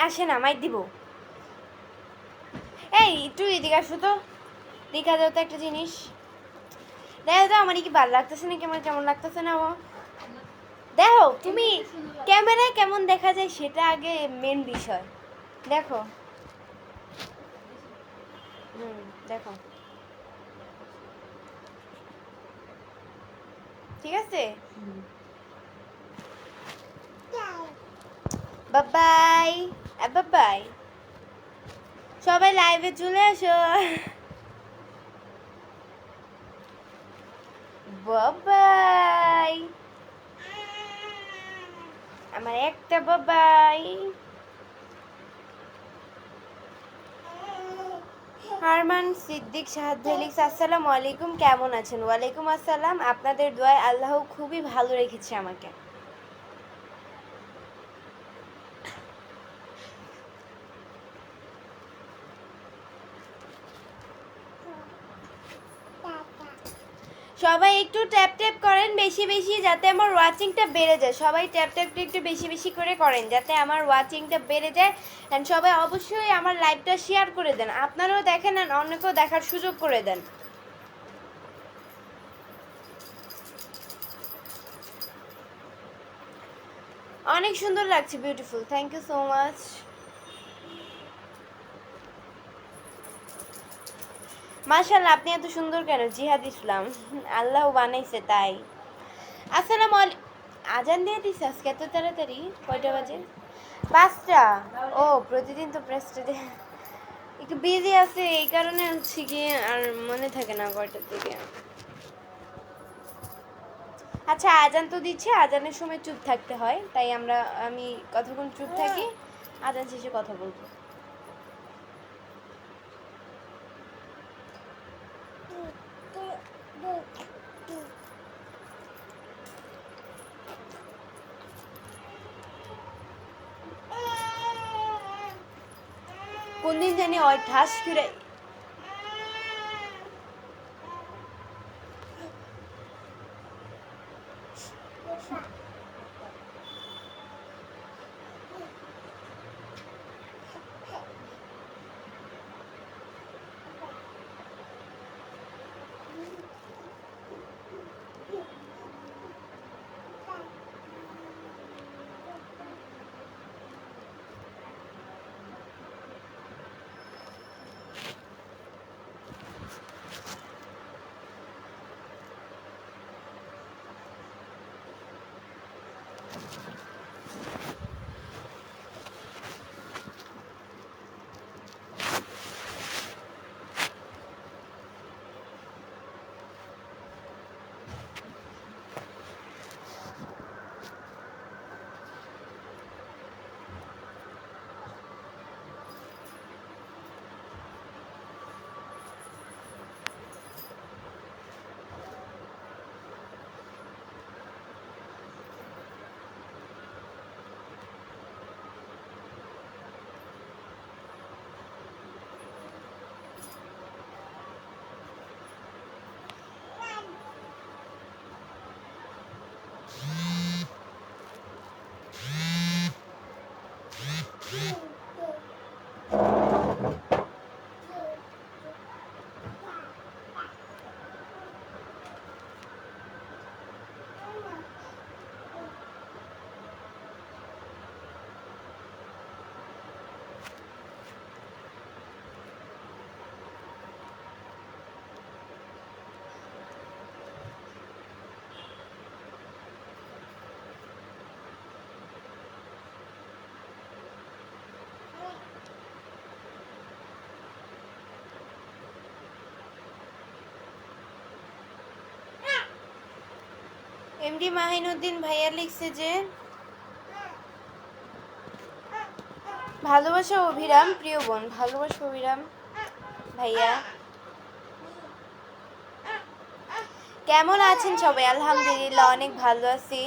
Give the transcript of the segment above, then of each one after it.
আসে না, মাইক দিব। এই একটু এদিকে আসো তো, দেখা যাও তো একটা জিনিস। দেখো তো আমার কি ভালো লাগতেছে না, কেমন কেমন লাগতেছে না ও। দেখো তুমি ক্যামেরায় কেমন দেখা যায় সেটা আগে মেন বিষয়। দেখো দেখো ঠিক আছে। বাবাই বাবাই, সবাই লাইভে চলে আসো। বাবাই, আমার একটা বাবাই। হারমান সিদ্দিক শাহাদ আসসালামু আলাইকুম, কেমন আছেন? ওয়ালাইকুম আসসালাম, আপনাদের দোয়ায় আল্লাহ খুবই ভালো রেখেছে আমাকে। সবাই একটু ট্যাপ ট্যাপ করেন বেশি বেশি, যাতে আমার ওয়াচিংটা বেড়ে যায়। সবাই ট্যাপ ট্যাপটা একটু বেশি বেশি করে করেন যাতে আমার ওয়াচিংটা বেড়ে যায়। অ্যান্ড সবাই অবশ্যই আমার লাইভটা শেয়ার করে দেন, আপনারাও দেখেন আর অন্যকেও দেখার সুযোগ করে দেন। অনেক সুন্দর লাগছে, beautiful, thank you so much. মাশাআল্লাহ, আপনি এত সুন্দর কেন? জিহাদ ইসলাম, আল্লাহ বানাইছে তাই। আসসালামু আলাইকুম। আজান দিয়ে দিছে আজকে এত তাড়াতাড়ি? কয়টা বাজে? 5টা। ও প্রতিদিন তো প্রেসটা দিয়ে একটু বিজি আছে, এই কারণে হচ্ছে গিয়ে আর মনে থাকে না কয়টার দিকে। আচ্ছা আজান তো দিচ্ছে, আজানের সময় চুপ থাকতে হয়, তাই আমি কতক্ষণ চুপ থাকি, আজান শেষে কথা বলবো। কোন দিন জানি ওই ঠাস করে এমডি মাহিনুদ্দিন ভাইয়া লিখছে যে ভালোবাসা অভিরাম, প্রিয় বোন, ভালোবাসা অভিরাম ভাইয়া। কেমন আছেন সবাই? আলহামদুলিল্লাহ অনেক ভালো আছি।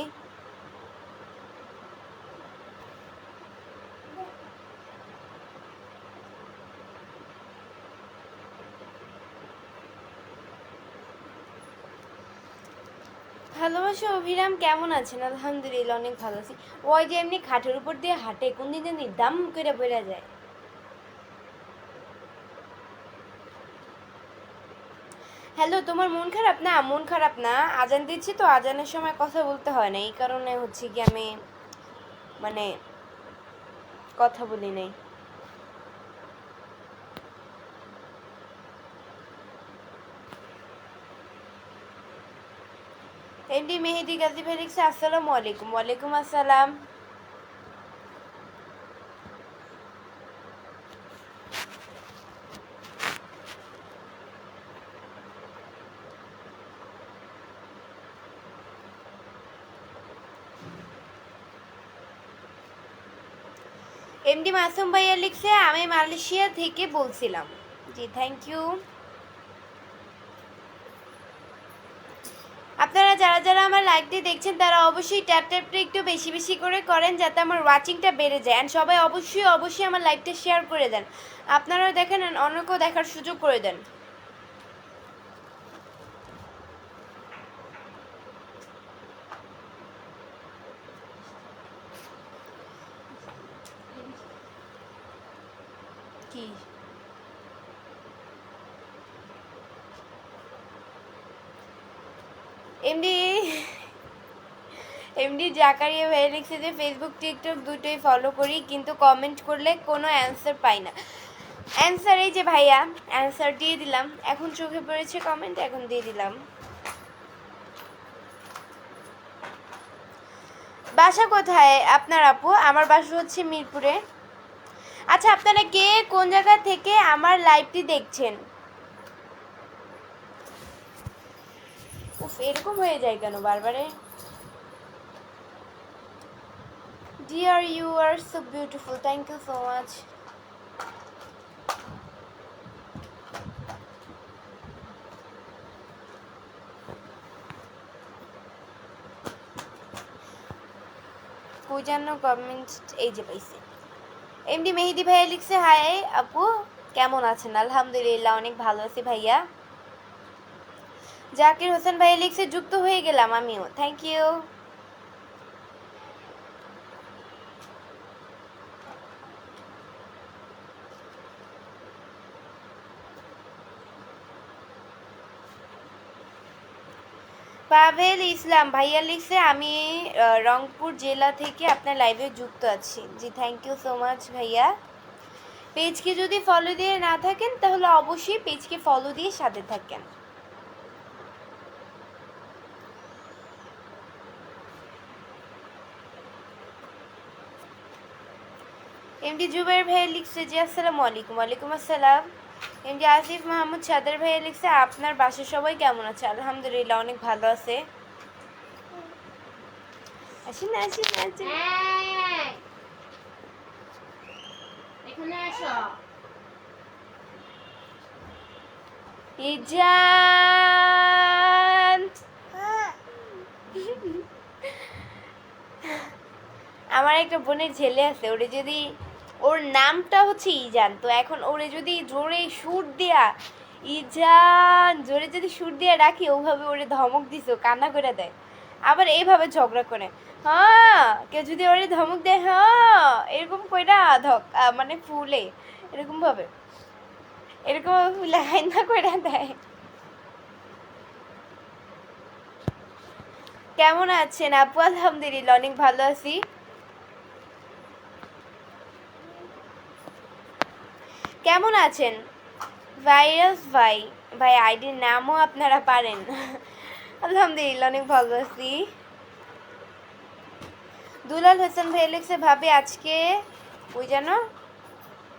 ভালোবাসা অভিরাম কেমন আছেন? আলহামদুলিল্লাহ অনেক ভালো আছি। ওই যে এমনি খাটের উপর দিয়ে হাঁটে, কোন দিন জানি দাম করে পড়ে যায়। হ্যালো, তোমার মন খারাপ? না, মন খারাপ না, আজান দিচ্ছি তো, আজানের সময় কথা বলতে হয় না, এই কারণে হচ্ছে কি আমি মানে কথা বলি নাই। এমডি মেহেদি গাজী ভাই লিখছে আসসালামু আলাইকুম। ওয়ালাইকুম আসসালাম। এমডি মাসুম ভাইয়া লিখছে আমি মালয়েশিয়া থেকে বলছিলাম। জি থ্যাংক ইউ। আপনারা যারা যারা আমার লাইভটি দেখছেন তারা অবশ্যই ট্যাপ ট্যাপটা একটু বেশি বেশি করে করেন যাতে আমার ওয়াচিংটা বেড়ে যায়, অ্যান্ড সবাই অবশ্যই অবশ্যই আমার লাইভটা শেয়ার করে দেন। আপনারাও দেখেন and অন্যকেও দেখার সুযোগ করে দেন। কি এমডি এমডি জাকারিয়া ভাই লিখছে যে ফেসবুক টিকটক দুটোই ফলো করি কিন্তু কমেন্ট করলে কোনো অ্যান্সার পাই না। অ্যান্সার এই যে ভাইয়া, অ্যান্সার দিয়ে দিলাম, এখন চোখে পড়েছে কমেন্ট, এখন দিয়ে দিলাম। বাসা কোথায় আপনার আপু? আমার বাসা হচ্ছে মিরপুরে। আচ্ছা, আপনারা কে কোন জায়গা থেকে আমার লাইভটি দেখছেন? উফ, এরকম হয়ে যায় কেন বারবারে? Dear you are so beautiful, thank you so much. কই জানো কমেন্ট, এই যে পাইছি। এমডি মেহেদি ভাইয়া লিখছে হাই আপু, কেমন আছেন? আলহামদুলিল্লাহ অনেক ভালো আছি ভাইয়া। জাকির হোসেন ভাইয়া লিখছে যুক্ত হয়ে গেলাম আমিও, থ্যাংক ইউ। পাভেল ইসলাম ভাইয়া লিখছে আমি রংপুর জেলা থেকে আপনার লাইভে যুক্ত আছি। জি থ্যাংক ইউ সো মাচ ভাইয়া। পেজকে যদি ফলো দিয়ে না থাকেন তাহলে অবশ্যই পেজকে ফলো দিয়ে সাথে থাকেন। এমডি জুবাইর ভাইয়া লিখছে জি আসসালামু আলাইকুম। ওয়ালাইকুম আসসালাম। এমডি আসিফ মাহমুদ সাদের ভাইয়া লিখছে আপনার বাসার সবাই কেমন আছে? আলহামদুলিল্লাহ অনেক ভালো আছে। আসেন আসেন আসেন, এখানে আসো। ইজান, আমার একটা বোনের ছেলে আছে, ওরে যদি, ওর নামটা হচ্ছে ইজান, তো এখন ওরে যদি জোরে সুর দিয়া ইজান জোরে যদি সুর দিয়া রাখি, ওভাবে ওরে ধমক দিছে, ও কান্না করে দেয়, আবার এইভাবে ঝগড়া করে। হ্যাঁ, কেউ যদি ওরে ধমক দেয় হ্যাঁ এরকম কইরা মানে ফুলে এরকম ভাবে, এরকম ফুলে হাইনা কইরা দেয়। কেমন আছেন আপু? আলহামদুলিল্লাহ অনেক ভালো আছি। কেমন আছেন ভাইরাস ভাই? ভাই আইডির নামও আপনারা পারেন। আলহামদুলিল্লাহ অনেক ভালো আছি। দুলাল হোসেন ভাই লিখছে ভাবি আজকে ওই জানো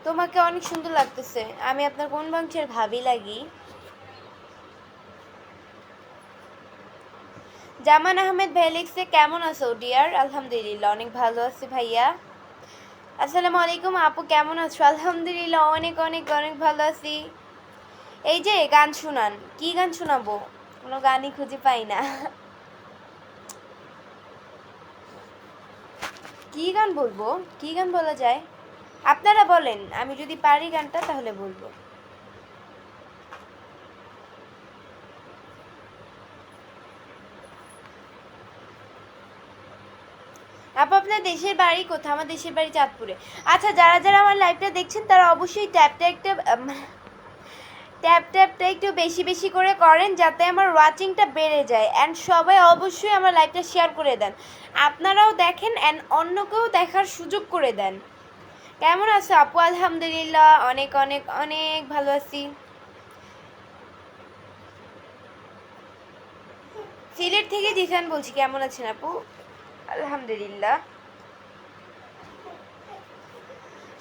তোমাকে অনেক সুন্দর লাগতেছে, আমি আপনার কোন বংশের ভাবি লাগি? জামান আহমেদ ভাই লিখছে কেমন আছো ডিয়ার? আলহামদুলিল্লাহ অনেক ভালো আছি ভাইয়া। আসসালামু আলাইকুম আপু, কেমন আছো? আলহামদুলিল্লাহ অনেক অনেক অনেক ভালো আছি। এই যে গান শুনান, কি গান শোনাবো? কোনো গানই খুঁজে পাই না। কি গান বলবো? কি গান বলা যায়? আপনারা বলেন, আমি যদি পারি গানটা তাহলে বলবো। আপু আপনার দেশের বাড়ি কোথায়? আমার দেশের বাড়ি চাঁদপুরে। আচ্ছা, যারা যারা আমার লাইভটা দেখছেন তারা অবশ্যই ট্যাপটা একটু বেশি বেশি করে করেন যাতে আমার ওয়াচিংটা বেড়ে যায়। অ্যান্ড সবাই অবশ্যই আমার লাইভটা শেয়ার করে দেন, আপনারাও দেখেন অ্যান্ড অন্যকেও দেখার সুযোগ করে দেন। কেমন আছো আপু? আলহামদুলিল্লাহ, অনেক অনেক অনেক ভালো আছি। সিলেট থেকে জিসান বলছি। কেমন আছেন আপু? আলহামদুলিল্লাহ।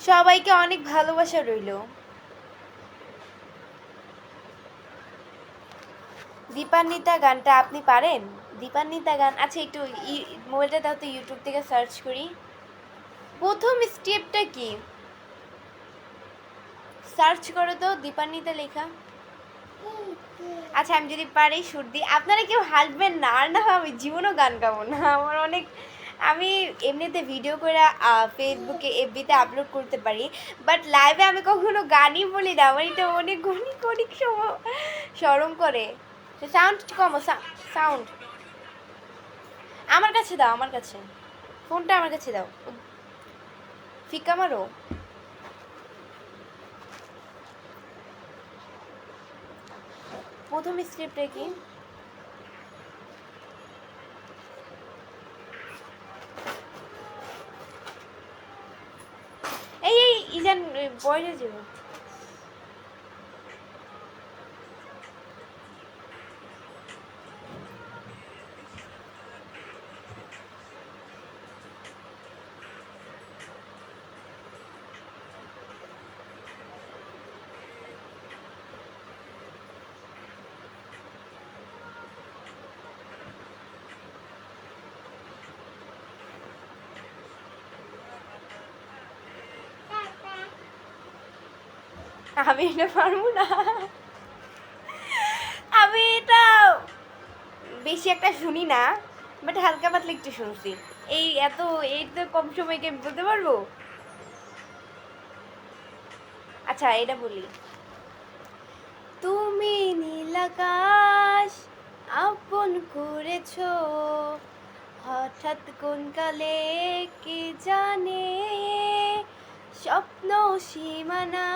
সবাইকে অনেক ভালোবাসা রইল। দীপান্বিতা গানটা আপনি পারেন? দীপান্বিতা গান, আচ্ছা একটু মোবাইলটা দাও তো, ইউটিউব থেকে সার্চ করি। প্রথম স্টেপটা কি? সার্চ করো তো দীপান্বিতা লেখা। আচ্ছা, আমি যদি পারি সুর দিই। আপনারা কেউ হাসবেন না, আর না আমি জীবনও গান গাবো না। আমার অনেক, আমি এমনিতে ভিডিও করে ফেসবুকে এফবিতে আপলোড করতে পারি, বাট লাইভে আমি কখনো গানই বলি না। আমার এটা অনেক অনেক অনেক শরম করে। সাউন্ড কমো, সাউন্ড আমার কাছে দাও, আমার কাছে ফোনটা আমার কাছে দাও। ফিকা মারো। প্রথম স্ক্রিপ্টে কি? এই এই ইজান বয়সে যাবো। আমি এটা পারবো না। আমি এটা বেশি একটা শুনি না, বাট হালকা পাতলা একটু শুনছি। এই তো কম সময়কে আমি বলতে পারবো। আচ্ছা, এটা বলি। তুমি নীল আকাশ আপন করেছো, হঠাৎ কোন কালে কে জানে, স্বপ্ন সীমানা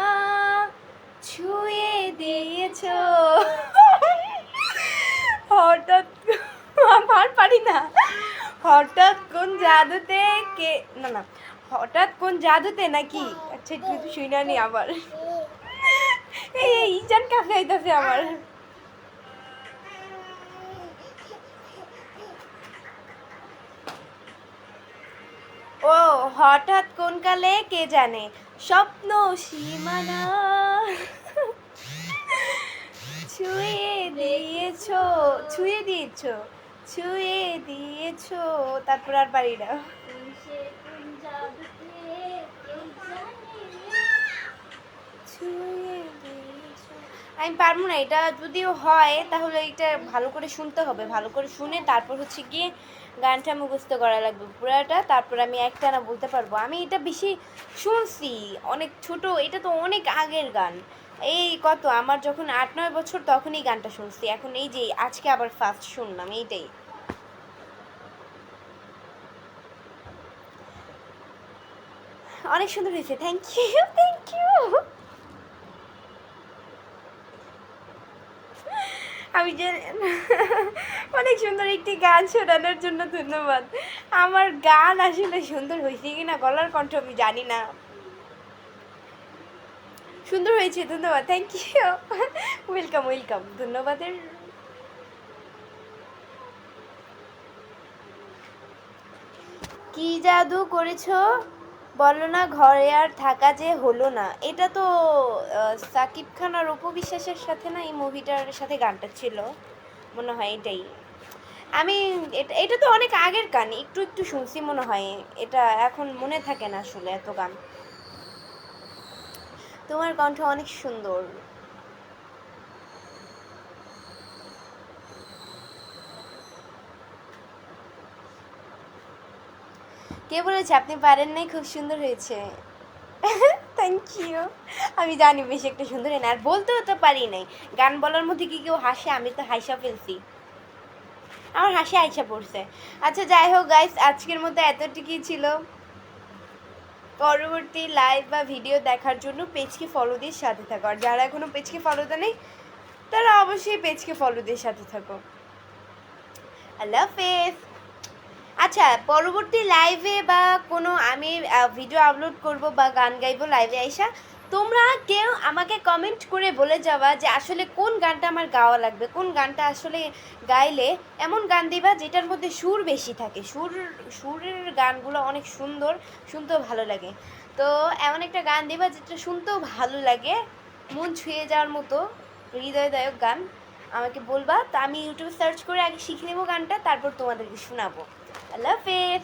ছুঁয়ে দিয়েছ। হঠাৎ, আমার পারি না। হঠাৎ কোন জাদুতে কে, না না, হঠাৎ কোন জাদুতে নাকি। আচ্ছা একটু শুনা নি আবার। এই ইজান কাছে আইতাছে আমার। ও হঠাৎ কোন কালে কে জানে, স্বপ্ন সীমানা ছুঁয়ে দিয়েছো, ছুঁয়ে দিয়েছো, ছুঁয়ে দিয়েছো। তারপর আর পারি না। আমি পারবো না এটা। যদিও হয় তাহলে এটা ভালো করে শুনতে হবে, ভালো করে শুনে তারপর হচ্ছে গিয়ে গানটা মুখস্থ করা লাগবে পুরাটা, তারপর আমি একটানা বলতে পারবো। আমি এটা বেশি শুনছি, অনেক ছোট, এটা তো অনেক আগের গান। এই কত, আমার যখন 8-9 বছর তখনই গানটা শুনছি। এখন এই যে আজকে আবার ফার্স্ট শুনলাম, এইটাই। অনেক সুন্দর হয়েছে, থ্যাংক ইউ, থ্যাংক ইউ। আমি যে অনেক সুন্দর একটি গান শোনানোর জন্য ধন্যবাদ। আমার গান আসলে সুন্দর হয়েছে কিনা, গলার কণ্ঠ আমি জানি না। সুন্দর হয়েছে, ধন্যবাদ, থ্যাংক ইউ, ওয়েলকাম ওয়েলকাম, ধন্যবাদের। কি জাদু করেছো বলো না, ঘরে আর থাকা যে হলো না। এটা তো সাকিব খান আর অপু বিশ্বাসের সাথে না, এই মুভিটার সাথে গানটা ছিল মনে হয়, এটাই। আমি এটা তো অনেক আগের গান, একটু একটু শুনছি মনে হয়। এটা এখন মনে থাকে না আসলে এত গান। তোমার কণ্ঠ অনেক সুন্দর। কে বলেছে আপনি পারেন নাই? খুব সুন্দর হয়েছে, থ্যাংক ইউ। আমি জানি বেশি একটা সুন্দর হয় না, আর বলতেও তো পারি নাই। গান বলার মধ্যে কি কেউ হাসে? আমি তো হাসা ফেলছি। আমার হাসি আইসা পড়ছে। আচ্ছা যাই হোক গাইস, আজকের মতো এতটুকুই ছিল। পরবর্তী লাইভ বা ভিডিও দেখার জন্য পেজকে ফলো দিয়ে সাথে থাকো, আর যারা এখনো পেজকে ফলো দেয় নেই তারা অবশ্যই পেজকে ফলো দিয়ে সাথে থাকো। আল্লাহ হাফেজ। আচ্ছা পরবর্তী লাইভে বা কোনো আমি ভিডিও আপলোড করব বা গান গাইবো লাইভে আইসা, তোমরা কেউ আমাকে কমেন্ট করে বলে যাওয়া যে আসলে কোন গানটা আমার গাওয়া লাগবে, কোন গানটা আসলে গাইলে এমন গান দিবা যেটার মধ্যে সুর বেশি থাকে। সুরের গানগুলো অনেক সুন্দর, শুনতেও ভালো লাগে। তো এমন একটা গান দিবা যেটা শুনতেও ভালো লাগে, মন ছুঁয়ে যাওয়ার মতো হৃদয়দায়ক গান আমাকে বলবা। তো আমি ইউটিউবে সার্চ করে আগে শিখে নেবো গানটা, তারপর তোমাদেরকে শোনাবো। আল্লাহ হাফেজ।